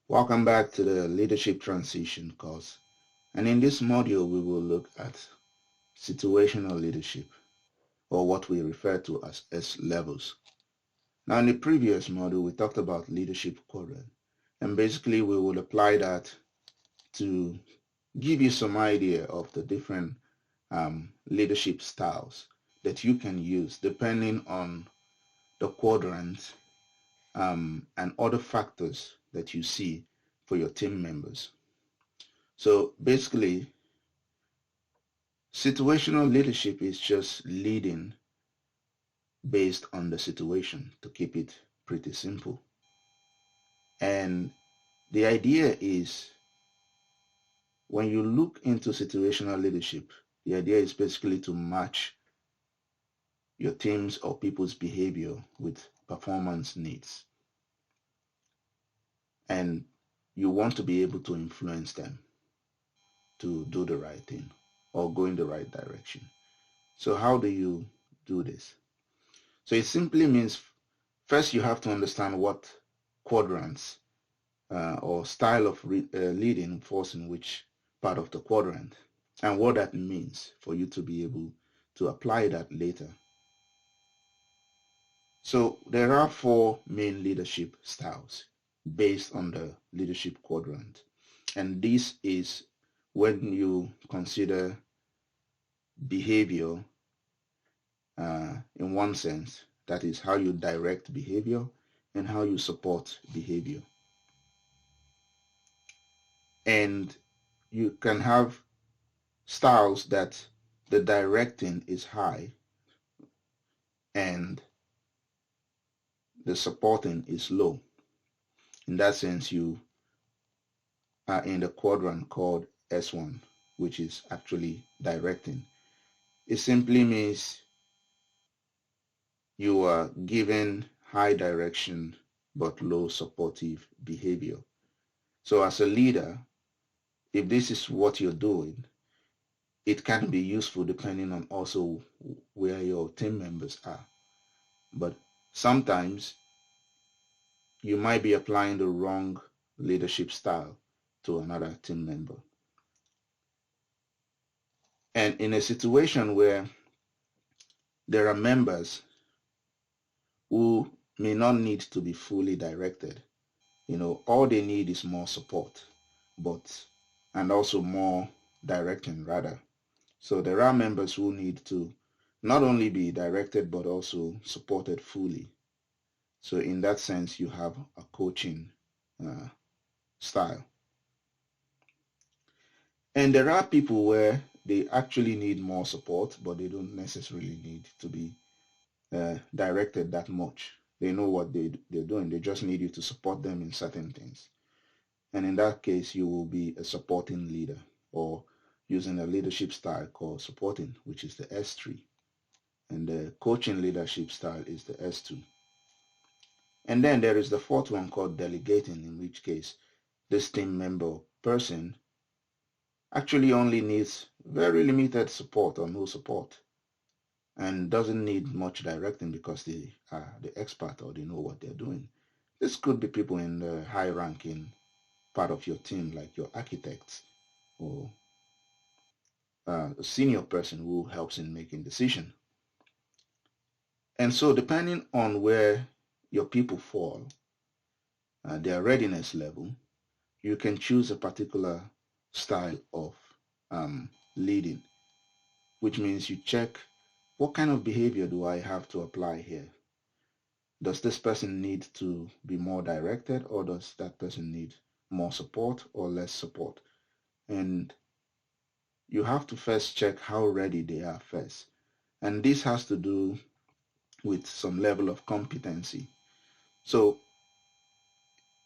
Welcome back to the Leadership Transition course. And in this module, we will look at situational leadership, or what we refer to as S levels. Now, in the previous module, we talked about leadership quadrant. And basically, we will apply that to give you some idea of the different leadership styles that you can use depending on the quadrant and other factors that you see for your team members. So basically, situational leadership is just leading based on the situation, to keep it pretty simple. And the idea is, when you look into situational leadership, the idea is basically to match your team's or people's behavior with performance needs. And you want to be able to influence them to do the right thing or go in the right direction. So how do you do this? So it simply means, first you have to understand what quadrants or style of leading falls in which part of the quadrant, and what that means for you to be able to apply that later. So there are 4 main leadership styles based on the leadership quadrant. And this is when you consider behavior in one sense, that is how you direct behavior and how you support behavior. And you can have styles that the directing is high and the supporting is low. In that sense, you are in the quadrant called S1, which is actually directing. It simply means you are given high direction but low supportive behavior. So as a leader, if this is what you're doing, it can be useful depending on also where your team members are. But sometimes you might be applying the wrong leadership style to another team member. And in a situation where there are members who may not need to be fully directed, all they need is more support, and also more directing rather. So there are members who need to not only be directed but also supported fully. So in that sense, you have a coaching style. And there are people where they actually need more support, but they don't necessarily need to be directed that much. They know what they're doing. They just need you to support them in certain things. And in that case, you will be a supporting leader, or using a leadership style called supporting, which is the S3. And the coaching leadership style is the S2. And then there is the 4th one called delegating, in which case this team member or person actually only needs very limited support or no support, and doesn't need much directing because they are the expert or they know what they're doing. This could be people in the high-ranking part of your team, like your architects or a senior person who helps in making decisions. And so depending on where your people fall, their readiness level, you can choose a particular style of leading, which means you check, what kind of behavior do I have to apply here? Does this person need to be more directed, or does that person need more support or less support? And you have to first check how ready they are first. And this has to do with some level of competency. So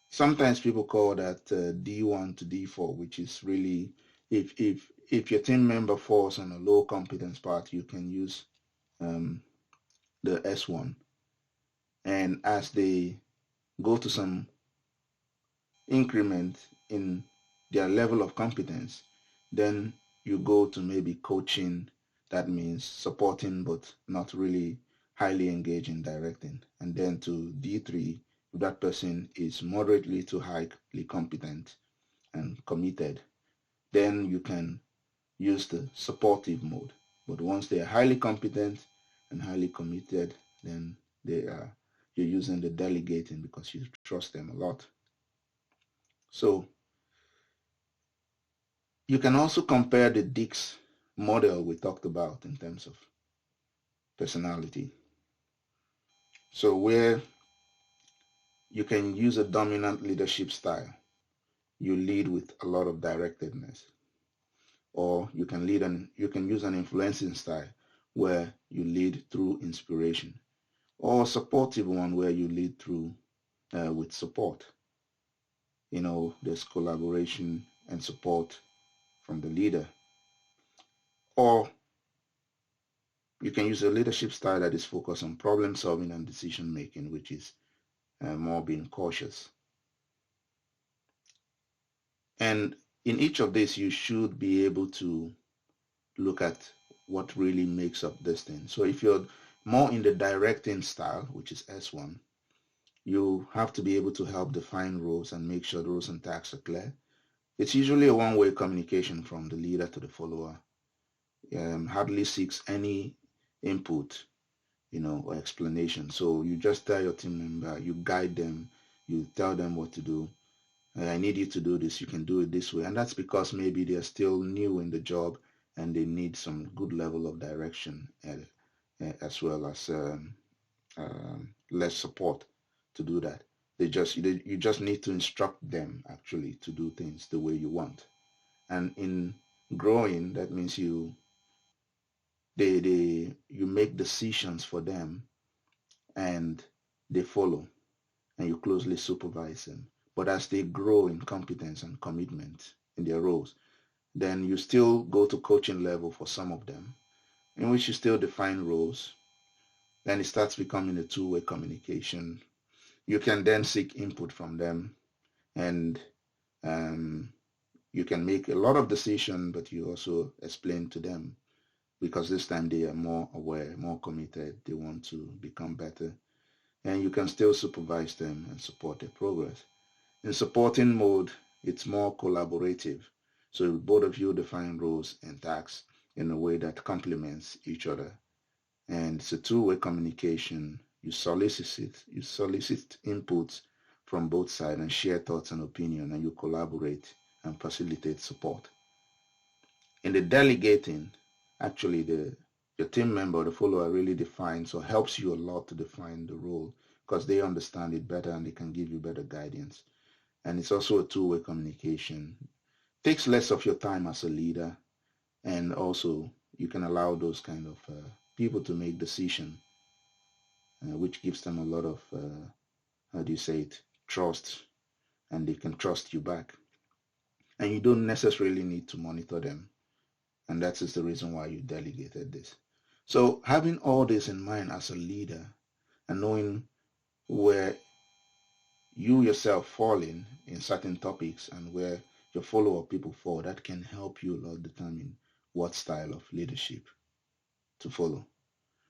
sometimes people call that D1 to D4, which is really, if your team member falls on a low competence part, you can use the S1. And as they go to some increment in their level of competence, then you go to maybe coaching. That means supporting but not really highly engaged in directing. And then to D3 if that person is moderately to highly competent and committed, then you can use the supportive mode. But once they are highly competent and highly committed, then you're using the delegating because you trust them a lot. So you can also compare the Dix model we talked about in terms of personality. So where you can use a dominant leadership style, you lead with a lot of directedness, or you can use an influencing style where you lead through inspiration, or a supportive one where you lead through with support. There's collaboration and support from the leader. Or you can use a leadership style that is focused on problem solving and decision making, which is more being cautious. And in each of these, you should be able to look at what really makes up this thing. So if you're more in the directing style, which is S1, you have to be able to help define roles and make sure the roles and tasks are clear. It's usually a one-way communication from the leader to the follower. Hardly seeks any input, or explanation. So you just tell your team member, you guide them, you tell them what to do. I need you to do this. You can do it this way. And that's because maybe they're still new in the job and they need some good level of direction as well as less support to do that. You just need to instruct them actually to do things the way you want. And in growing, that means you make decisions for them and they follow and you closely supervise them. But as they grow in competence and commitment in their roles, then you still go to coaching level for some of them, in which you still define roles. Then it starts becoming a two-way communication. You can then seek input from them, and you can make a lot of decisions, but you also explain to them, because this time they are more aware, more committed, they want to become better, and you can still supervise them and support their progress. In supporting mode, it's more collaborative. So both of you define roles and tasks in a way that complements each other. And it's a two-way communication. You solicit inputs from both sides and share thoughts and opinion, and you collaborate and facilitate support. In the delegating, actually your team member, the follower, really defines or helps you a lot to define the role because they understand it better and they can give you better guidance. And it's also a two-way communication. Takes less of your time as a leader, and also you can allow those kind of people to make decisions, which gives them a lot of, how do you say it, trust, and they can trust you back. And you don't necessarily need to monitor them. And that is the reason why you delegated this. So having all this in mind as a leader and knowing where you yourself fall in certain topics and where your follower people fall, that can help you a lot determine what style of leadership to follow.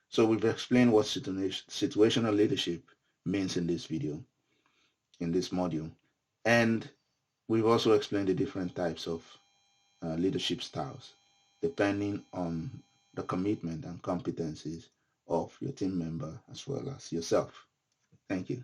So we've explained what situational leadership means in this video, in this module. And we've also explained the different types of leadership styles, depending on the commitment and competencies of your team member as well as yourself. Thank you.